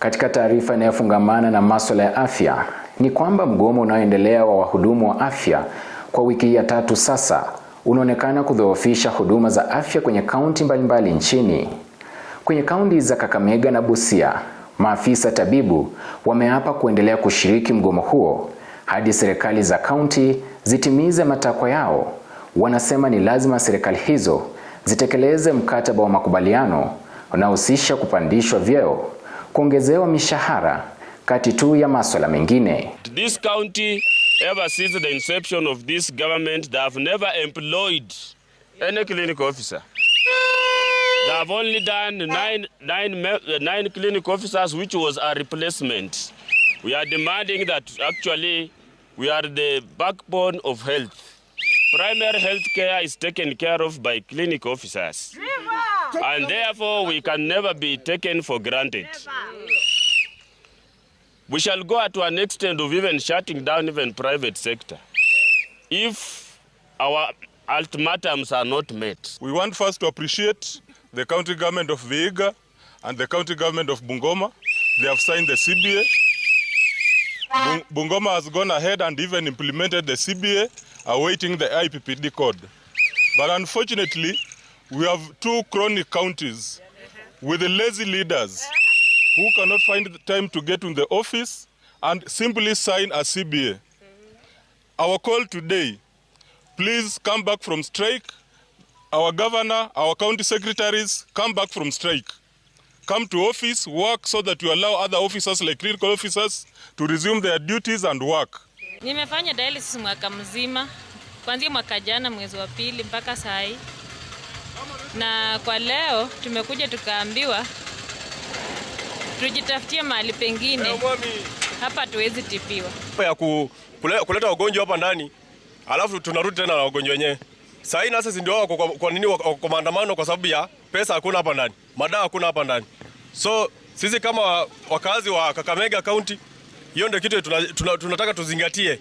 Katika taarifa inayofungamana na masuala ya afya ni kwamba mgomo unaoendelea wa wahudumu wa afya kwa wiki ya 3 sasa unaonekana kudhoofisha huduma za afya kwenye kaunti mbalimbali nchini. Kwenye kaunti za Kakamega na Busia, maafisa tabibu wameapa kuendelea kushiriki mgomo huo hadi serikali za kaunti zitimize matakwa yao. Wanasema ni lazima serikali hizo zitekeleze mkataba wa makubaliano unaohusisha kupandishwa vyeo, kuongezewa mishahara kati tu ya masuala mengine. This county, ever since the inception of this government, they have never employed any clinic officer. They have only done nine clinic officers, which was a replacement. We are demanding that actually we are the backbone of health. Primary health care is taken care of by clinic officers. And therefore we can never be taken for granted. We shall go to an extent of even shutting down even private sector if our ultimatums are not met. We want first to appreciate the county government of Vihiga and the county government of Bungoma. They have signed the CBA. Bungoma has gone ahead and even implemented the CBA, awaiting the IPPD code. But unfortunately, we have 2 chronic counties with lazy leaders who cannot find the time to get in the office and simply sign a CBA. Our call today, please come back from strike. Our governor, our county secretaries, come back from strike. Come to office, work so that you allow other officers like clinical officers to resume their duties and work. Nimefanya dialysis mwaka mzima, kuanzia mwaka jana mwezi wa 2 mpaka saa hii. Na kwa leo tumekuja tukaambiwa tujitafutie mahali pengine. Hapa tuwezi tibiwa. Ya kuleta wagonjwa hapa ndani, alafu tunarudi tena na wagonjwa wenyewe. Sasa nasa si ndio kwa nini kwa maandamano? Kwa sababu ya pesa hakuna hapa ndani, madawa hakuna hapa ndani. So sisi kama wakazi wa Kakamega County, hiyo ndio kitu tunataka tuzingatie.